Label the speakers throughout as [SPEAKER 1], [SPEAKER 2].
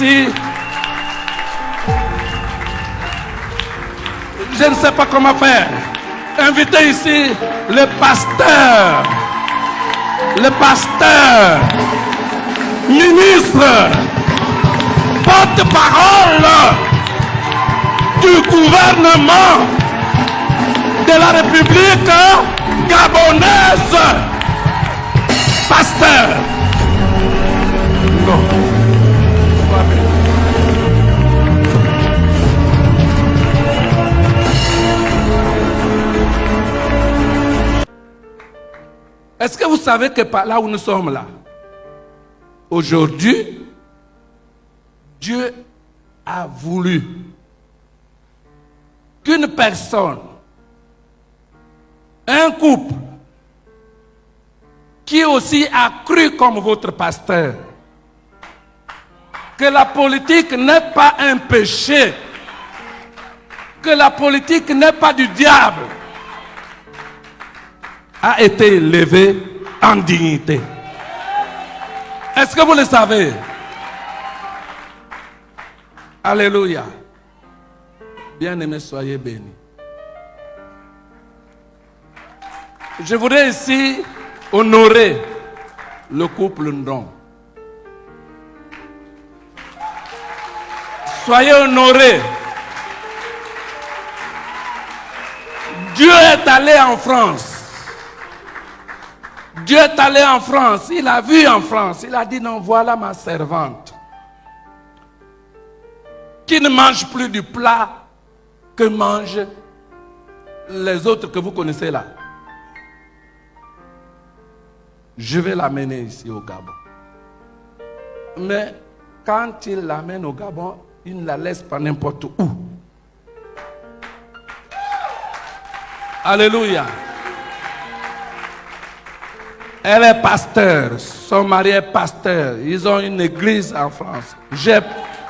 [SPEAKER 1] ici, je ne sais pas comment faire, inviter ici le pasteur, ministre, porte-parole du gouvernement de la République gabonaise. Pasteur. Non. Est-ce que vous savez que par là où nous sommes là, aujourd'hui, Dieu a voulu qu'une personne, un couple, qui aussi a cru comme votre pasteur, que la politique n'est pas un péché, que la politique n'est pas du diable, a été élevé en dignité. Est-ce que vous le savez? Alléluia. Bien-aimés, soyez bénis. Je voudrais ici honorer le couple Ndong. Soyez honorés. Dieu est allé en France. Dieu est allé en France. Il a vu en France. Il a dit non, voilà ma servante qui ne mange plus du plat que mangent les autres que vous connaissez là. Je vais l'amener ici au Gabon. Mais quand il l'amène au Gabon, il ne la laisse pas n'importe où. Alléluia. Elle est pasteur, son mari est pasteur. Ils ont une église en France. J'ai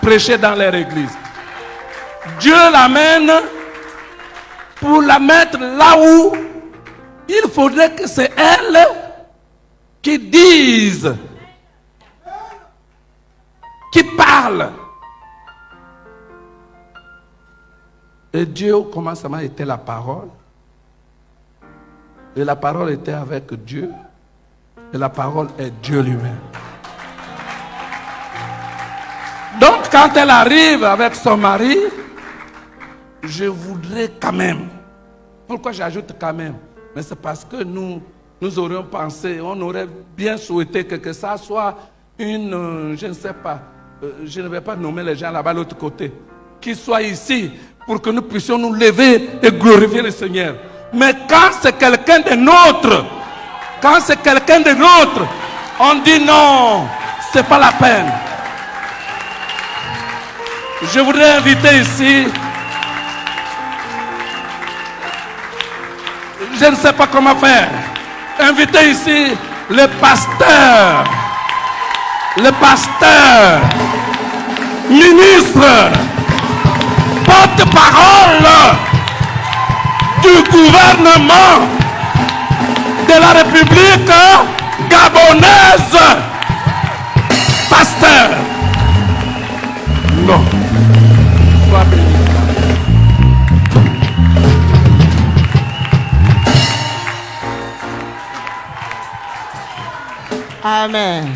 [SPEAKER 1] prêché dans leur église. Dieu l'amène pour la mettre là où il faudrait que c'est elle qui dise, qui parle. Et Dieu, au commencement, était la parole. Et la parole était avec Dieu. Et la parole est Dieu lui-même. Donc, quand elle arrive avec son mari, je voudrais quand même. Pourquoi j'ajoute quand même? Mais c'est parce que nous aurions pensé, on aurait bien souhaité que ça soit une, je ne sais pas, je ne vais pas nommer les gens là-bas de l'autre côté, qui soit ici pour que nous puissions nous lever et glorifier le Seigneur. Mais quand c'est quelqu'un de nôtre, on dit non, c'est pas la peine. Je voudrais inviter ici, je ne sais pas comment faire, inviter ici le pasteur, ministre, porte-parole du gouvernement de la République gabonaise. Pasteur. Non. Sois béni.
[SPEAKER 2] Amen.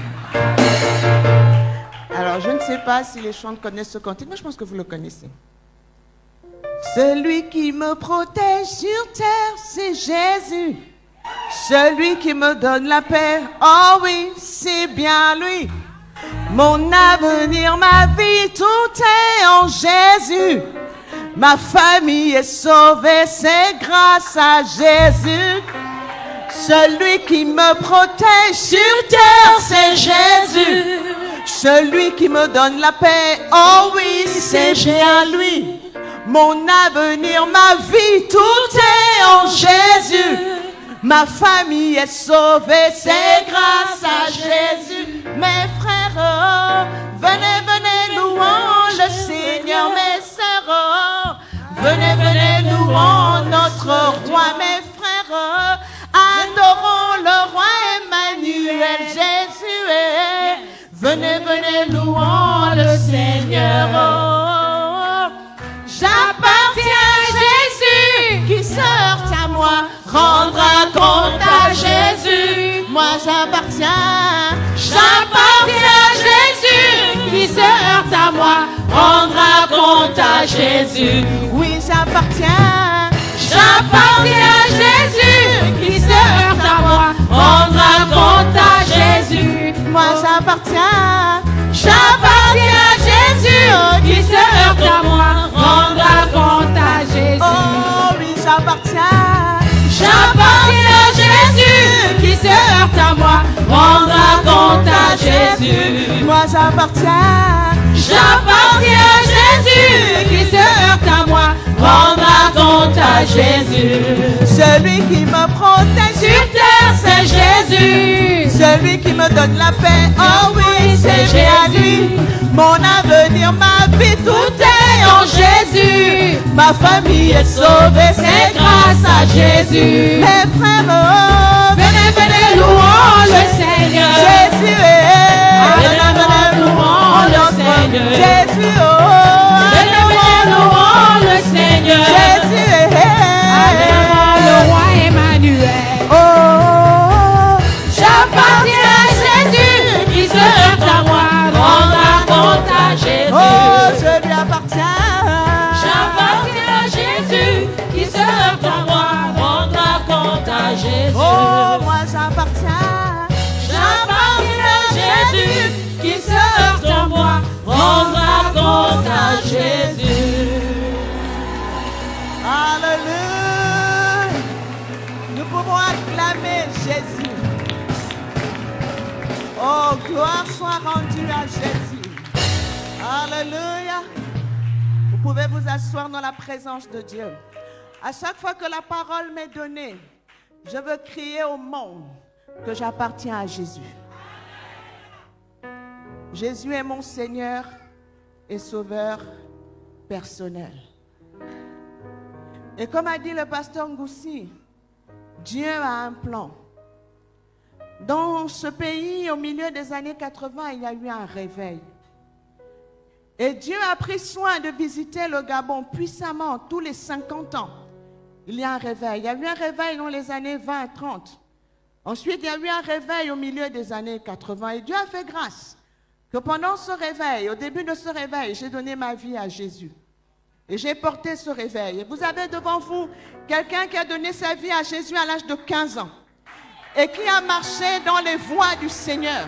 [SPEAKER 2] Alors, je ne sais pas si les chants connaissent ce cantique, mais je pense que vous le connaissez. Celui qui me protège sur terre, c'est Jésus. Celui qui me donne la paix, oh oui, c'est bien lui. Mon avenir, ma vie, tout est en Jésus. Ma famille est sauvée, c'est grâce à Jésus. Celui qui me protège sur terre, c'est Jésus. Celui qui me donne la paix, oh oui, c'est bien lui. Mon avenir, ma vie, tout est en Jésus. Ma famille est sauvée, c'est grâce à Jésus. Mes frères, venez, venez, louons le Seigneur. Mes sœurs, venez, venez, louons notre roi. Mes frères, adorons le roi Emmanuel, Jésus est. Venez, venez, louons le Seigneur. compte à Jésus. Moi j'appartiens. J'appartiens à Jésus. Qui se heurte à moi rendra compte à Jésus. Oui, j'appartiens. J'appartiens à Jésus. Qui se heurte à moi rendra compte à Jésus. Moi j'appartiens. J'appartiens à Jésus. Qui se heurte à moi rendra compte à Jésus. Oh oui, j'appartiens. J'appartiens à Jésus. Qui se heurte à moi rendra compte à Jésus. Moi j'appartiens. J'appartiens à Jésus. Qui se heurte à moi rendra compte à Jésus. Celui qui me protège sur terre, c'est Jésus. Celui qui me donne la paix, oh oui, c'est Jésus. Mon avenir, ma vie, tout est en Jésus. Ma famille est sauvée, c'est grâce à Jésus. Mes frères, oh, venez, venez, louons le Seigneur. Jésus est, venez, louons le Seigneur. Jésus, oh, venez, louons le Seigneur. Jésus est, le roi Emmanuel. Oh, j'appartiens à Jésus. Qui se heurte à moi rendra compte à Jésus. Oh, je lui appartiens. J'appartiens à Jésus. Qui se heurte à moi rendra compte à Jésus. Oh, moi j'appartiens. J'appartiens à Jésus. Qui se heurte à moi rendra compte à Jésus. Alléluia. Nous pouvons acclamer Jésus. Oh, gloire soit rendue à Jésus. Alléluia. Vous pouvez vous asseoir dans la présence de Dieu. À chaque fois que la parole m'est donnée, je veux crier au monde que j'appartiens à Jésus. Jésus est mon Seigneur et Sauveur personnel. Et comme a dit le pasteur Ngoussi, Dieu a un plan. Dans ce pays, au milieu des années 80, il y a eu un réveil. Et Dieu a pris soin de visiter le Gabon puissamment tous les 50 ans. Il y a un réveil. Il y a eu un réveil dans les années 20, 30. Ensuite, il y a eu un réveil au milieu des années 80. Et Dieu a fait grâce que pendant ce réveil, au début de ce réveil, j'ai donné ma vie à Jésus. Et j'ai porté ce réveil. Et vous avez devant vous quelqu'un qui a donné sa vie à Jésus à l'âge de 15 ans. Et qui a marché dans les voies du Seigneur.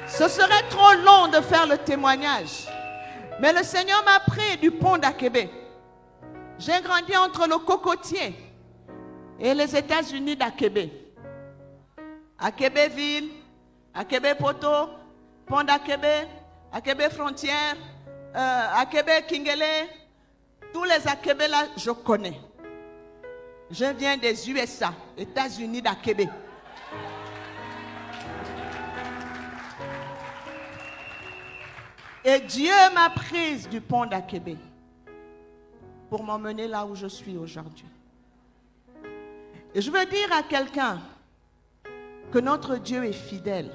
[SPEAKER 2] Ce serait trop long de faire le témoignage. Mais le Seigneur m'a pris du pont d'Akébé. J'ai grandi entre le Cocotier et les États-Unis d'Akébé. Akébé-Ville, Akébé-Poto, pont d'Akébé, Akébé-Frontière, Akébé-Kingele. Tous les Akébé là, je connais. Je viens des USA, États-Unis d'Akébé. Et Dieu m'a prise du pont d'Akébé pour m'emmener là où je suis aujourd'hui. Et je veux dire à quelqu'un que notre Dieu est fidèle.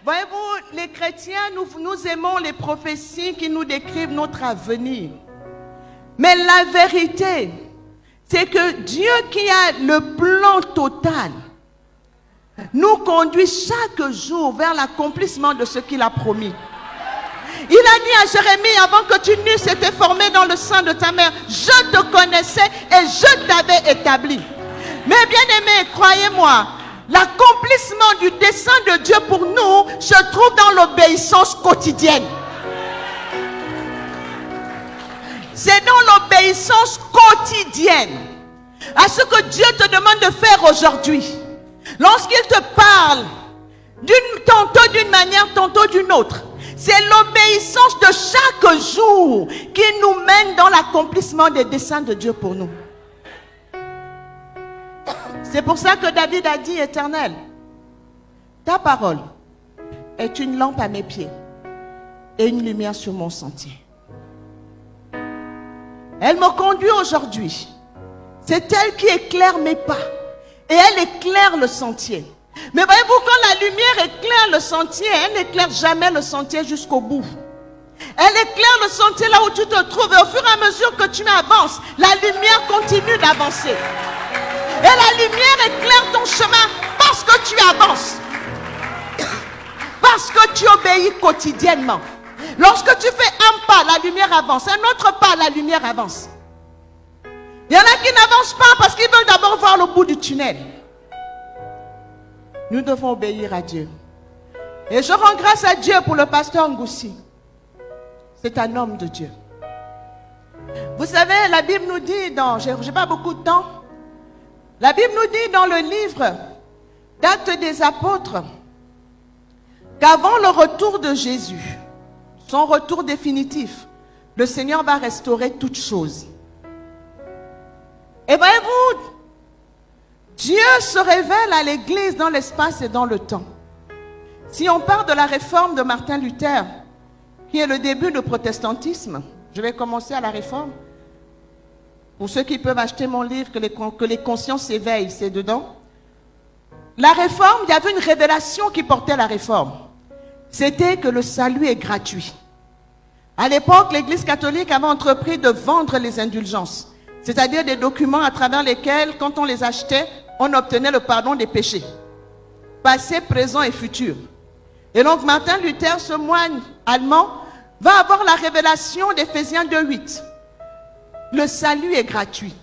[SPEAKER 2] Voyez-vous, les chrétiens, nous aimons les prophéties qui nous décrivent notre avenir. Mais la vérité, c'est que Dieu qui a le plan total nous conduit chaque jour vers l'accomplissement de ce qu'il a promis. Il a dit à Jérémie, avant que tu n'eusses été formé dans le sein de ta mère, je te connaissais et je t'avais établi. Mais bien aimés, croyez-moi, l'accomplissement du dessein de Dieu pour nous se trouve dans l'obéissance quotidienne. C'est dans l'obéissance quotidienne à ce que Dieu te demande de faire aujourd'hui. Lorsqu'il te parle, tantôt d'une manière, tantôt d'une autre, c'est l'obéissance de chaque jour qui nous mène dans l'accomplissement des desseins de Dieu pour nous. C'est pour ça que David a dit, Éternel, ta parole est une lampe à mes pieds et une lumière sur mon sentier. Elle me conduit aujourd'hui. C'est elle qui éclaire mes pas et elle éclaire le sentier. Mais voyez-vous, quand la lumière éclaire le sentier, elle n'éclaire jamais le sentier jusqu'au bout. Elle éclaire le sentier là où tu te trouves et au fur et à mesure que tu avances, la lumière continue d'avancer. Et la lumière éclaire ton chemin parce que tu avances. Parce que tu obéis quotidiennement. Lorsque tu fais un pas, la lumière avance. Un autre pas, la lumière avance. Il y en a qui n'avancent pas parce qu'ils veulent d'abord voir le bout du tunnel. Nous devons obéir à Dieu. Et je rends grâce à Dieu pour le pasteur Ngoussi. C'est un homme de Dieu. Vous savez, la Bible nous dit je n'ai pas beaucoup de temps. La Bible nous dit dans le livre d'Actes des Apôtres qu'avant le retour de Jésus, son retour définitif, le Seigneur va restaurer toutes choses. Et voyez-vous, Dieu se révèle à l'Église dans l'espace et dans le temps. Si on parle de la réforme de Martin Luther, qui est le début du protestantisme, je vais commencer à la réforme. Pour ceux qui peuvent acheter mon livre, que les consciences s'éveillent, c'est dedans. La réforme, il y avait une révélation qui portait la réforme. C'était que le salut est gratuit. À l'époque, l'Église catholique avait entrepris de vendre les indulgences, c'est-à-dire des documents à travers lesquels, quand on les achetait, on obtenait le pardon des péchés, passé, présent et futur. Et donc Martin Luther, ce moine allemand, va avoir la révélation d'Éphésiens 2:8. Le salut est gratuit.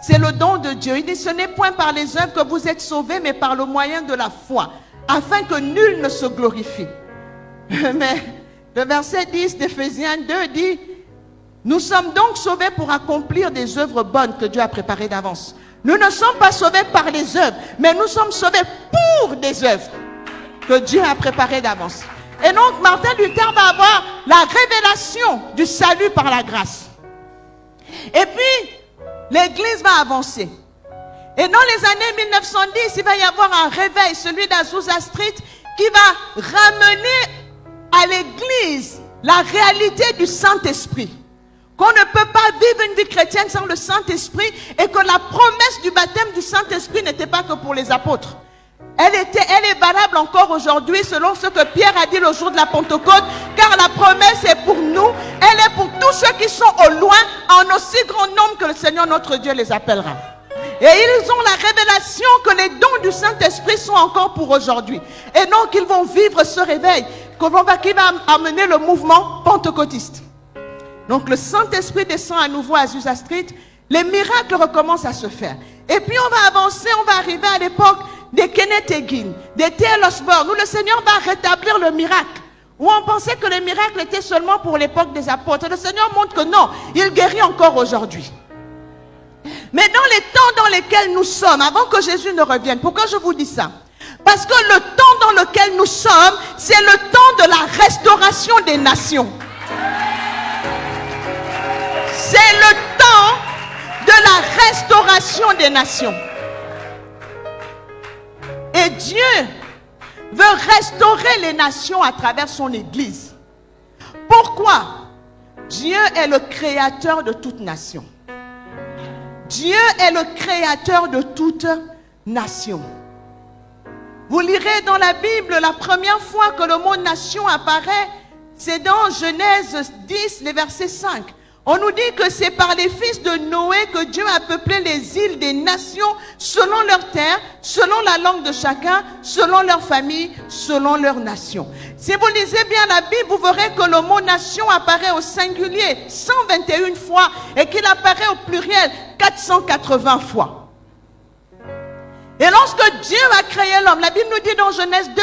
[SPEAKER 2] C'est le don de Dieu. Il dit, ce n'est point par les œuvres que vous êtes sauvés, mais par le moyen de la foi, afin que nul ne se glorifie. Mais le verset 10 d'Éphésiens 2 dit, nous sommes donc sauvés pour accomplir des œuvres bonnes que Dieu a préparées d'avance. Nous ne sommes pas sauvés par les œuvres, mais nous sommes sauvés pour des œuvres que Dieu a préparées d'avance. Et donc Martin Luther va avoir la révélation du salut par la grâce. Et puis, l'Église va avancer. Et dans les années 1910, il va y avoir un réveil, celui d'Azusa Street, qui va ramener à l'Église la réalité du Saint-Esprit. Qu'on ne peut pas vivre une vie chrétienne sans le Saint-Esprit et que la promesse du baptême du Saint-Esprit n'était pas que pour les apôtres. Elle est valable encore aujourd'hui selon ce que Pierre a dit le jour de la Pentecôte, car la promesse est pour nous, elle est pour tous ceux qui sont au loin, en aussi grand nombre que le Seigneur notre Dieu les appellera. Et ils ont la révélation que les dons du Saint-Esprit sont encore pour aujourd'hui. Et donc ils vont vivre ce réveil qui va amener le mouvement pentecôtiste. Donc le Saint-Esprit descend à nouveau à Azusa Street, les miracles recommencent à se faire. Et puis on va avancer, on va arriver à l'époque des Kenneth Hagin, des T.L. Osborne, où le Seigneur va rétablir le miracle. Où on pensait que le miracle était seulement pour l'époque des apôtres. Le Seigneur montre que non, il guérit encore aujourd'hui. Mais dans les temps dans lesquels nous sommes, avant que Jésus ne revienne, pourquoi je vous dis ça? Parce que le temps dans lequel nous sommes, c'est le temps de la restauration des nations. C'est le temps de la restauration des nations. Et Dieu veut restaurer les nations à travers son Église. Pourquoi? Dieu est le créateur de toute nation. Dieu est le créateur de toute nation. Vous lirez dans la Bible, la première fois que le mot nation apparaît, c'est dans Genèse 10, les versets 5. On nous dit que c'est par les fils de Noé que Dieu a peuplé les îles des nations selon leur terre, selon la langue de chacun, selon leur famille, selon leur nation. Si vous lisez bien la Bible, vous verrez que le mot nation apparaît au singulier 121 fois et qu'il apparaît au pluriel 480 fois. Et lorsque Dieu a créé l'homme, la Bible nous dit dans Genèse 2,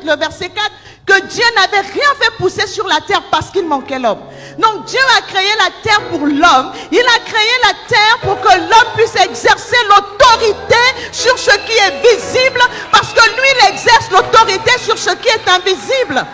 [SPEAKER 2] le verset 4, que Dieu n'avait rien fait pousser sur la terre parce qu'il manquait l'homme. Donc Dieu a créé la terre pour l'homme. Il a créé la terre pour que l'homme puisse exercer l'autorité sur ce qui est visible, parce que lui, il exerce l'autorité sur ce qui est invisible.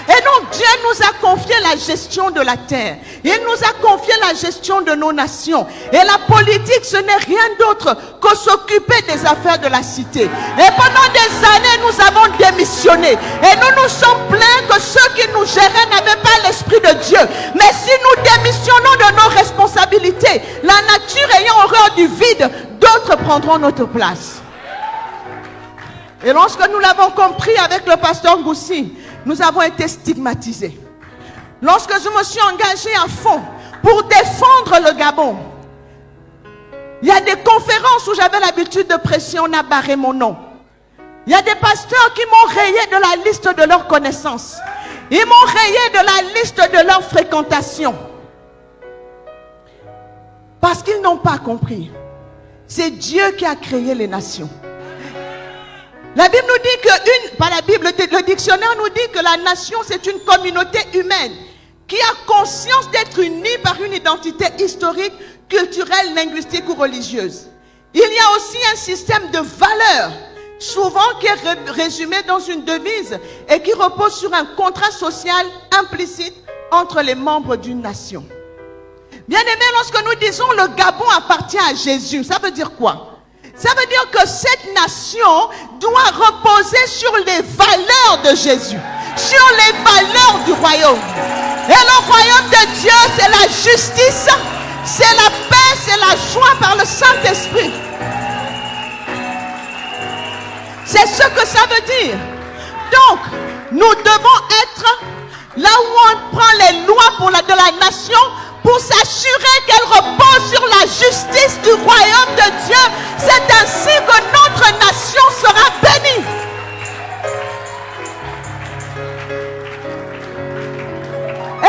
[SPEAKER 2] Et donc Dieu nous a confié la gestion de la terre. Il nous a confié la gestion de nos nations. Et la politique, ce n'est rien d'autre que s'occuper des affaires de la cité. Et pendant des années, nous avons démissionné. Et nous nous sommes plaints que ceux qui nous géraient n'avaient pas l'esprit de Dieu. Mais si nous démissionnons de nos responsabilités, la nature ayant horreur du vide, d'autres prendront notre place. Et lorsque nous l'avons compris avec le pasteur Ngoussi, nous avons été stigmatisés. Lorsque je me suis engagé à fond pour défendre le Gabon, Il y a des conférences où j'avais l'habitude de prêcher, on a barré mon nom. Il y a des pasteurs qui m'ont rayé de la liste de leurs connaissances. Ils m'ont rayé de la liste de leur fréquentation. Parce qu'ils n'ont pas compris. C'est Dieu qui a créé les nations. La Bible nous dit que pas la Bible, le dictionnaire nous dit que la nation c'est une communauté humaine qui a conscience d'être unie par une identité historique, culturelle, linguistique ou religieuse. Il y a aussi un système de valeurs, souvent qui est résumé dans une devise et qui repose sur un contrat social implicite entre les membres d'une nation. Bien aimé, lorsque nous disons le Gabon appartient à Jésus, ça veut dire quoi? Ça veut dire que cette nation doit reposer sur les valeurs de Jésus, sur les valeurs du royaume. Et le royaume de Dieu, c'est la justice, c'est la paix, c'est la joie par le Saint-Esprit. C'est ce que ça veut dire. Donc, nous devons être là où on prend les lois de la nation pour s'assurer qu'elle repose sur la justice du royaume de Dieu. C'est ainsi que notre nation sera bénie.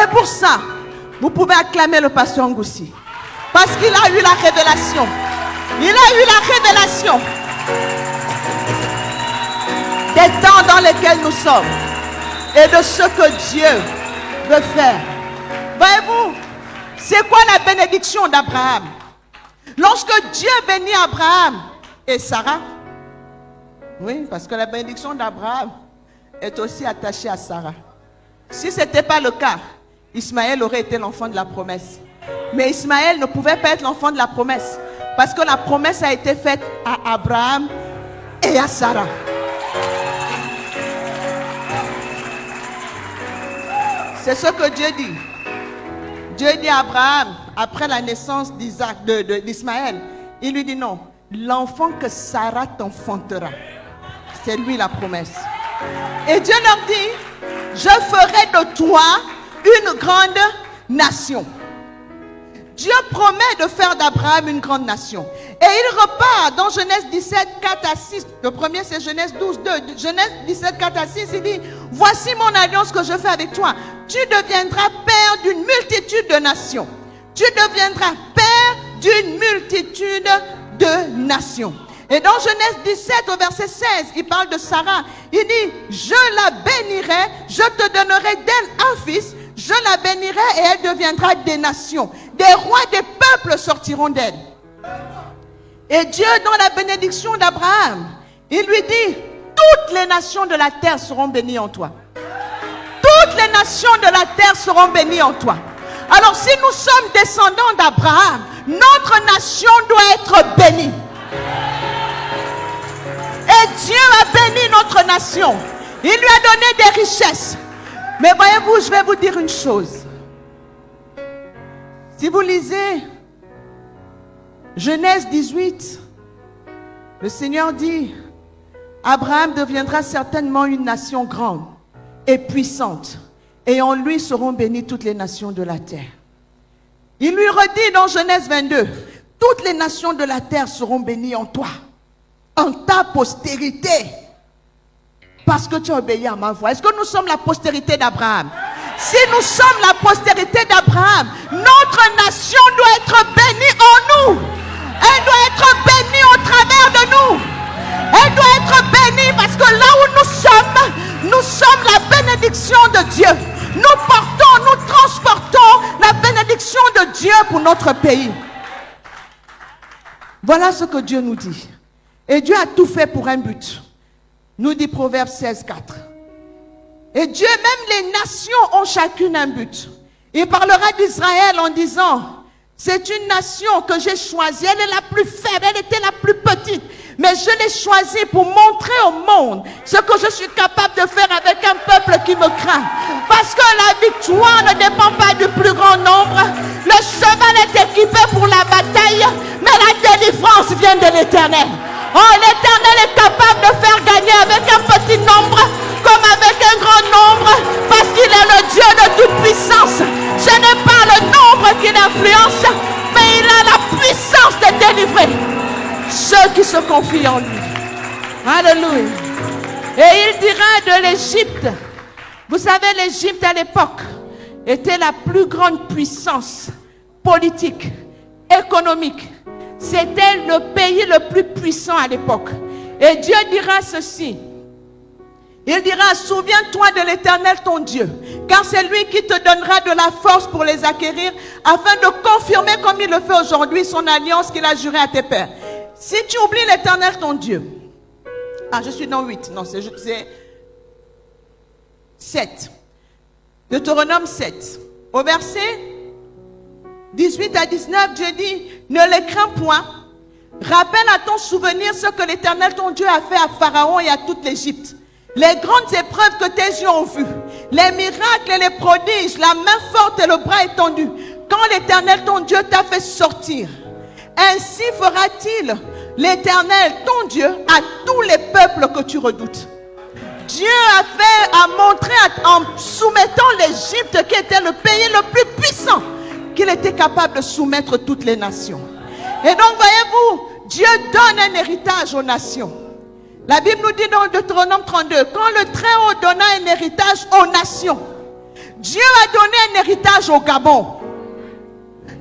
[SPEAKER 2] Et pour ça, vous pouvez acclamer le pasteur Ngoussi. Parce qu'il a eu la révélation. Il a eu la révélation des temps dans lesquels nous sommes et de ce que Dieu veut faire. Voyez-vous, c'est quoi la bénédiction d'Abraham? Lorsque Dieu bénit Abraham et Sarah, oui, parce que la bénédiction d'Abraham est aussi attachée à Sarah. Si ce n'était pas le cas, Ismaël aurait été l'enfant de la promesse. Mais Ismaël ne pouvait pas être l'enfant de la promesse parce que la promesse a été faite à Abraham et à Sarah. C'est ce que Dieu dit. Dieu dit à Abraham, après la naissance d'Ismaël, il lui dit non, l'enfant que Sarah t'enfantera, c'est lui la promesse. Et Dieu leur dit, je ferai de toi une grande nation. Dieu promet de faire d'Abraham une grande nation. Et il repart dans Genèse 17, 4 à 6. Le premier c'est Genèse 12, 2. Genèse 17, 4 à 6, il dit, voici mon alliance que je fais avec toi. Tu deviendras père d'une multitude de nations. Tu deviendras père d'une multitude de nations. Et dans Genèse 17 au verset 16, il parle de Sarah. Il dit, je la bénirai, je te donnerai d'elle un fils, je la bénirai et elle deviendra des nations. Des rois, des peuples sortiront d'elle. Et Dieu, dans la bénédiction d'Abraham, il lui dit, toutes les nations de la terre seront bénies en toi. Toutes les nations de la terre seront bénies en toi. Alors si nous sommes descendants d'Abraham, notre nation doit être bénie. Et Dieu a béni notre nation. Il lui a donné des richesses. Mais voyez-vous, je vais vous dire une chose. Si vous lisez Genèse 18, le Seigneur dit, Abraham deviendra certainement une nation grande et puissante, et en lui seront bénies toutes les nations de la terre. Il lui redit dans Genèse 22, toutes les nations de la terre seront bénies en toi, en ta postérité, parce que tu as obéi à ma voix. Est-ce que nous sommes la postérité d'Abraham? Si nous sommes la postérité d'Abraham, notre nation doit être bénie en nous. Elle doit être bénie au travers de nous. Elle doit être bénie parce que là où nous sommes la bénédiction de Dieu. Nous portons, nous transportons la bénédiction de Dieu pour notre pays. Voilà ce que Dieu nous dit. Et Dieu a tout fait pour un but. Nous dit Proverbe 16, 4. Et Dieu, même les nations ont chacune un but. Il parlera d'Israël en disant, c'est une nation que j'ai choisie. Elle est la plus faible, elle était la plus petite. Mais je l'ai choisie pour montrer au monde ce que je suis capable de faire avec un peuple qui me craint. Parce que la victoire ne dépend pas du plus grand nombre. Le cheval est équipé pour la bataille, mais la délivrance vient de l'Éternel. Oh, l'Éternel est capable de faire gagner avec un petit nombre comme avec un grand nombre, parce qu'il est le Dieu de toute puissance. Ce n'est pas le nombre qui l'influence, mais il a la puissance puissance de délivrer ceux qui se confient en lui. Alléluia. Et il dira de l'Égypte, vous savez, l'Égypte à l'époque était la plus grande puissance politique, économique. C'était le pays le plus puissant à l'époque. Et Dieu dira ceci. Il dira, souviens-toi de l'Éternel ton Dieu, car c'est lui qui te donnera de la force pour les acquérir, afin de confirmer comme il le fait aujourd'hui son alliance qu'il a jurée à tes pères. Si tu oublies l'Éternel ton Dieu, je suis dans 8, non, c'est 7. Deutéronome 7. Au verset 18 à 19, Dieu dit, ne les crains point. Rappelle à ton souvenir ce que l'Éternel ton Dieu a fait à Pharaon et à toute l'Égypte. Les grandes épreuves que tes yeux ont vues, les miracles et les prodiges, la main forte et le bras étendu, quand l'Éternel ton Dieu t'a fait sortir. Ainsi fera-t-il l'Éternel ton Dieu à tous les peuples que tu redoutes. Dieu a montré en soumettant l'Égypte, qui était le pays le plus puissant, qu'il était capable de soumettre toutes les nations. Et donc voyez-vous, Dieu donne un héritage aux nations. La Bible nous dit dans Deutéronome 32, quand le Très-Haut donna un héritage aux nations, Dieu a donné un héritage au Gabon.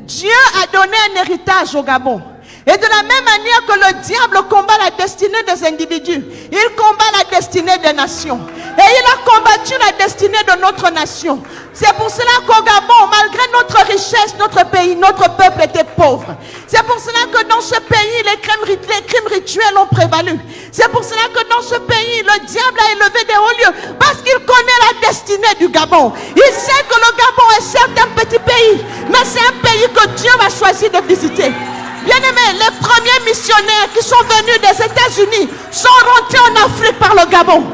[SPEAKER 2] Dieu a donné un héritage au Gabon. Et de la même manière que le diable combat la destinée des individus, il combat la destinée des nations. Et il a combattu la destinée de notre nation. C'est pour cela qu'au Gabon, malgré notre richesse, notre pays, notre peuple était pauvre. C'est pour cela que dans ce pays, les crimes rituels ont prévalu. C'est pour cela que dans ce pays, le diable a élevé des hauts lieux. Parce qu'il connaît la destinée du Gabon. Il sait que le Gabon est certes un petit pays, mais c'est un pays que Dieu va choisir de visiter. Bien-aimés, les premiers missionnaires qui sont venus des États-Unis sont rentrés en Afrique par le Gabon.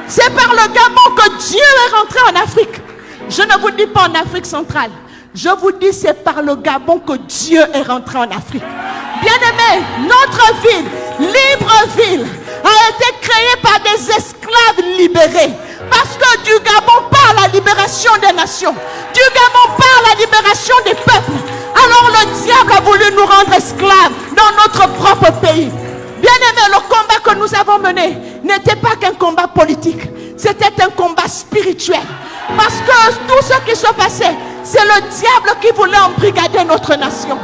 [SPEAKER 2] C'est par le Gabon que Dieu est rentré en Afrique. Je ne vous dis pas en Afrique centrale. Je vous dis c'est par le Gabon que Dieu est rentré en Afrique. Bien-aimés, notre ville, Libreville, a été créée par des esclaves libérés. Parce que du Gabon part la libération des nations. Du Gabon part la libération des peuples. Alors le diable a voulu nous rendre esclaves dans notre propre pays. Bien-aimés, le combat que nous avons mené n'était pas qu'un combat politique. C'était un combat spirituel. Parce que tout ce qui se passait, c'est le diable qui voulait embrigader notre nation.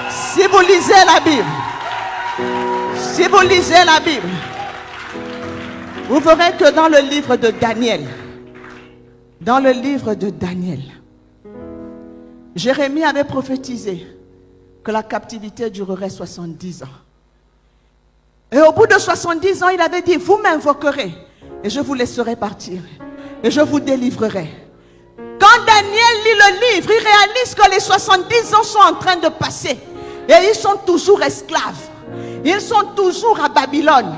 [SPEAKER 2] Si vous lisez la Bible, vous verrez que dans le livre de Daniel, Jérémie avait prophétisé que la captivité durerait 70 ans. Et au bout de 70 ans, il avait dit, vous m'invoquerez et je vous laisserai partir et je vous délivrerai. Quand Daniel lit le livre, il réalise que les 70 ans sont en train de passer et ils sont toujours esclaves. Ils sont toujours à Babylone.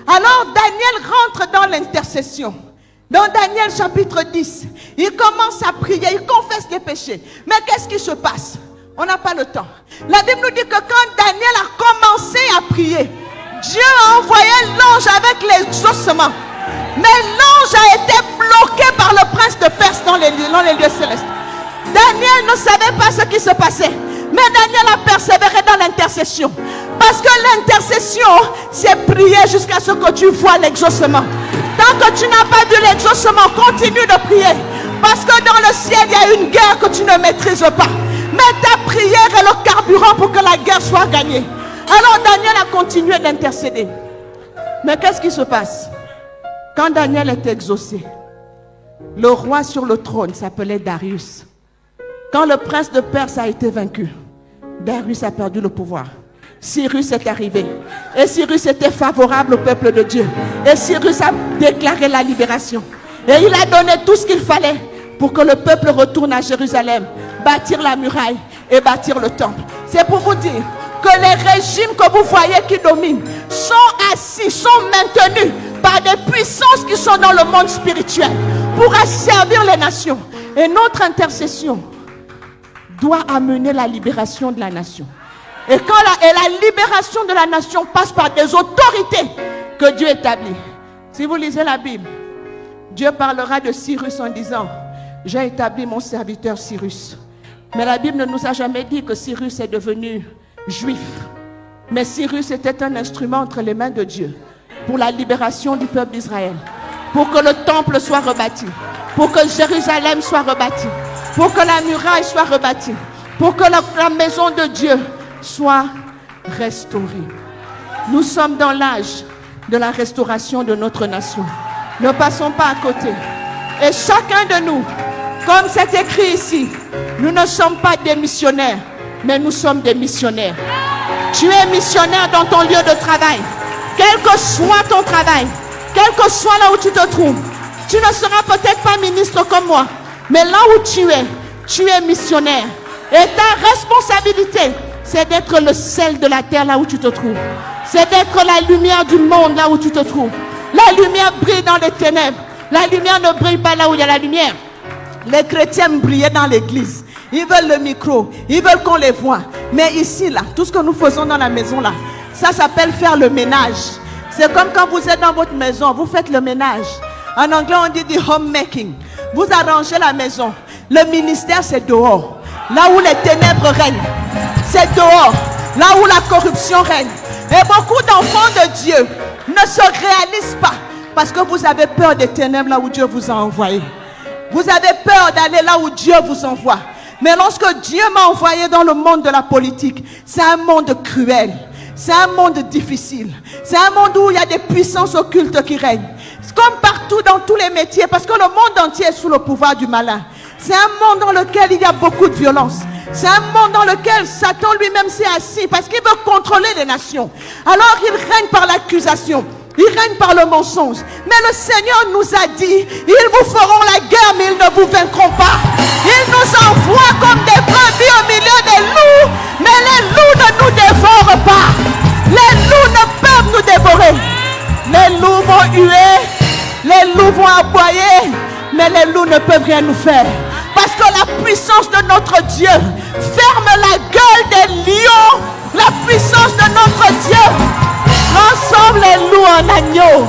[SPEAKER 2] Alors Daniel rentre dans l'intercession. Dans Daniel chapitre 10, il commence à prier, il confesse les péchés. Mais qu'est-ce qui se passe? On n'a pas le temps. La Bible nous dit que quand Daniel a commencé à prier, Dieu a envoyé l'ange avec les ossements. Mais l'ange a été bloqué par le prince de Perse dans les lieux célestes. Daniel ne savait pas ce qui se passait. Mais Daniel a persévéré dans l'intercession. Parce que l'intercession, c'est prier jusqu'à ce que tu vois l'exaucement. Tant que tu n'as pas vu l'exaucement, continue de prier. Parce que dans le ciel, il y a une guerre que tu ne maîtrises pas. Mais ta prière est le carburant pour que la guerre soit gagnée. Alors Daniel a continué d'intercéder. Mais qu'est-ce qui se passe? Quand Daniel est exaucé, le roi sur le trône s'appelait Darius. Quand le prince de Perse a été vaincu, Darius a perdu le pouvoir. Cyrus est arrivé. Et Cyrus était favorable au peuple de Dieu. Et Cyrus a déclaré la libération. Et il a donné tout ce qu'il fallait pour que le peuple retourne à Jérusalem, bâtir la muraille et bâtir le temple. C'est pour vous dire que les régimes que vous voyez qui dominent sont assis, sont maintenus par des puissances qui sont dans le monde spirituel pour asservir les nations. Et notre intercession doit amener la libération de la nation. Et la libération de la nation passe par des autorités que Dieu établit. Si vous lisez la Bible, Dieu parlera de Cyrus en disant, j'ai établi mon serviteur Cyrus. Mais la Bible ne nous a jamais dit que Cyrus est devenu juif. Mais Cyrus était un instrument entre les mains de Dieu pour la libération du peuple d'Israël, pour que le temple soit rebâti, pour que Jérusalem soit rebâti, pour que la muraille soit rebâtie, pour que la maison de Dieu soit restaurée. Nous sommes dans l'âge de la restauration de notre nation. Ne passons pas à côté. Et chacun de nous, comme c'est écrit ici, nous ne sommes pas des missionnaires, mais nous sommes des missionnaires. Tu es missionnaire dans ton lieu de travail. Quel que soit ton travail, quel que soit là où tu te trouves, tu ne seras peut-être pas ministre comme moi, mais là où tu es missionnaire. Et ta responsabilité, c'est d'être le sel de la terre là où tu te trouves. C'est d'être la lumière du monde là où tu te trouves. La lumière brille dans les ténèbres. La lumière ne brille pas là où il y a la lumière. Les chrétiens brillaient dans l'église. Ils veulent le micro. Ils veulent qu'on les voit. Mais ici, là, tout ce que nous faisons dans la maison, là, ça s'appelle faire le ménage. C'est comme quand vous êtes dans votre maison, vous faites le ménage. En anglais, on dit du homemaking. Vous arrangez la maison. Le ministère, c'est dehors. Là où les ténèbres règnent, c'est dehors. Là où la corruption règne. Et beaucoup d'enfants de Dieu ne se réalisent pas parce que vous avez peur des ténèbres là où Dieu vous a envoyé. Vous avez peur d'aller là où Dieu vous envoie. Mais lorsque Dieu m'a envoyé dans le monde de la politique, c'est un monde cruel. C'est un monde difficile. C'est un monde où il y a des puissances occultes qui règnent. C'est comme partout dans tous les métiers, parce que le monde entier est sous le pouvoir du malin. C'est un monde dans lequel il y a beaucoup de violence. C'est un monde dans lequel Satan lui-même s'est assis parce qu'il veut contrôler les nations. Alors il règne par l'accusation. Il règne par le mensonge. Mais le Seigneur nous a dit, ils vous feront la guerre, mais ils ne vous vaincront pas. Il nous envoie comme des brebis au milieu des loups, mais les loups ne nous dévorent pas. Les loups ne peuvent nous dévorer. Les loups vont huer, les loups vont aboyer, mais les loups ne peuvent rien nous faire. Parce que la puissance de notre Dieu ferme la gueule des lions. La puissance de notre Dieu transforme les loups en agneaux.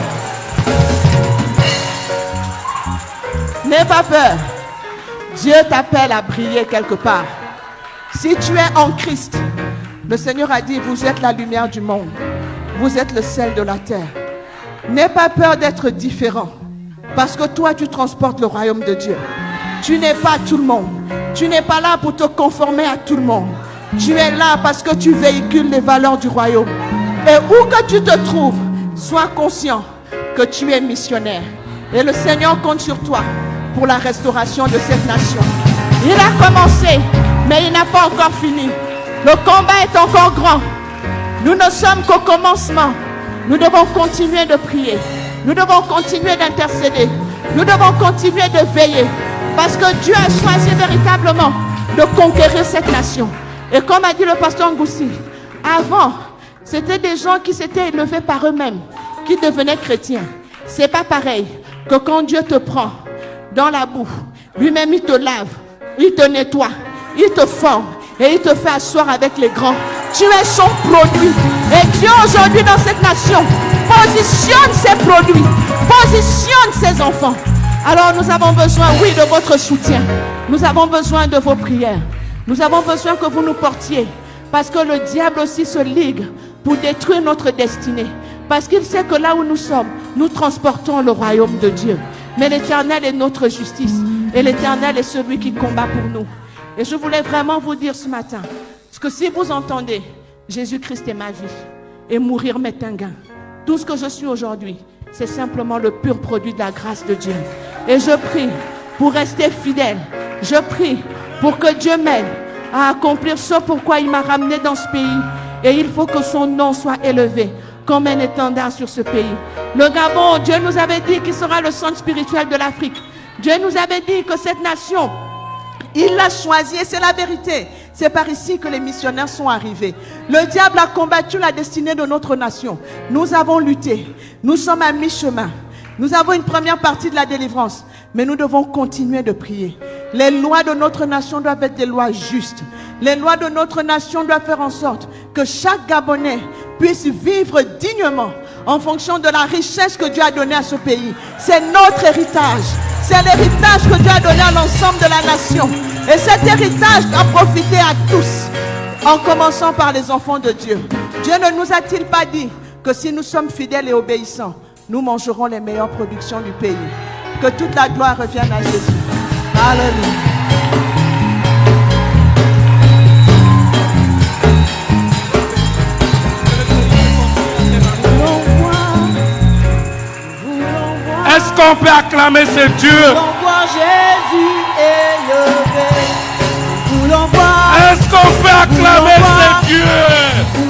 [SPEAKER 2] N'aie pas peur. Dieu t'appelle à briller quelque part. Si tu es en Christ, le Seigneur a dit, vous êtes la lumière du monde. Vous êtes le sel de la terre. N'aie pas peur d'être différent. Parce que toi, tu transportes le royaume de Dieu. Tu n'es pas tout le monde. Tu n'es pas là pour te conformer à tout le monde. Tu es là parce que tu véhicules les valeurs du royaume. Et où que tu te trouves, sois conscient que tu es missionnaire. Et le Seigneur compte sur toi pour la restauration de cette nation. Il a commencé, mais il n'a pas encore fini. Le combat est encore grand. Nous ne sommes qu'au commencement. Nous devons continuer de prier. Nous devons continuer d'intercéder. Nous devons continuer de veiller. Parce que Dieu a choisi véritablement de conquérir cette nation. Et comme a dit le pasteur Ngoussi, avant, c'était des gens qui s'étaient élevés par eux-mêmes, qui devenaient chrétiens. C'est pas pareil que quand Dieu te prend dans la boue, lui-même il te lave, il te nettoie, il te forme et il te fait asseoir avec les grands. Tu es son produit. Et Dieu aujourd'hui dans cette nation positionne ses produits, positionne ses enfants. Alors nous avons besoin, oui, de votre soutien. Nous avons besoin de vos prières. Nous avons besoin que vous nous portiez. Parce que le diable aussi se ligue pour détruire notre destinée. Parce qu'il sait que là où nous sommes, nous transportons le royaume de Dieu. Mais l'Éternel est notre justice. Et l'Éternel est celui qui combat pour nous. Et je voulais vraiment vous dire ce matin, parce que si vous entendez, Jésus-Christ est ma vie. Et mourir m'est un gain. Tout ce que je suis aujourd'hui, c'est simplement le pur produit de la grâce de Dieu. Et je prie pour rester fidèle. Je prie pour que Dieu m'aide à accomplir ce pourquoi il m'a ramené dans ce pays. Et il faut que son nom soit élevé comme un étendard sur ce pays. Le Gabon, Dieu nous avait dit qu'il sera le centre spirituel de l'Afrique. Dieu nous avait dit que cette nation, il l'a choisie et c'est la vérité. C'est par ici que les missionnaires sont arrivés. Le diable a combattu la destinée de notre nation. Nous avons lutté. Nous sommes à mi-chemin. Nous avons une première partie de la délivrance. Mais nous devons continuer de prier. Les lois de notre nation doivent être des lois justes. Les lois de notre nation doivent faire en sorte que chaque Gabonais puisse vivre dignement en fonction de la richesse que Dieu a donnée à ce pays. C'est notre héritage. C'est l'héritage que Dieu a donné à l'ensemble de la nation. Et cet héritage doit profiter à tous, en commençant par les enfants de Dieu. Dieu ne nous a-t-il pas dit que si nous sommes fidèles et obéissants, nous mangerons les meilleures productions du pays? Que toute la gloire revienne à Jésus. Alléluia.
[SPEAKER 1] Est-ce qu'on peut acclamer ce Dieu?
[SPEAKER 2] Voulons voir Jésus élevé. Voulons voir.
[SPEAKER 1] Est-ce qu'on peut acclamer ce Dieu?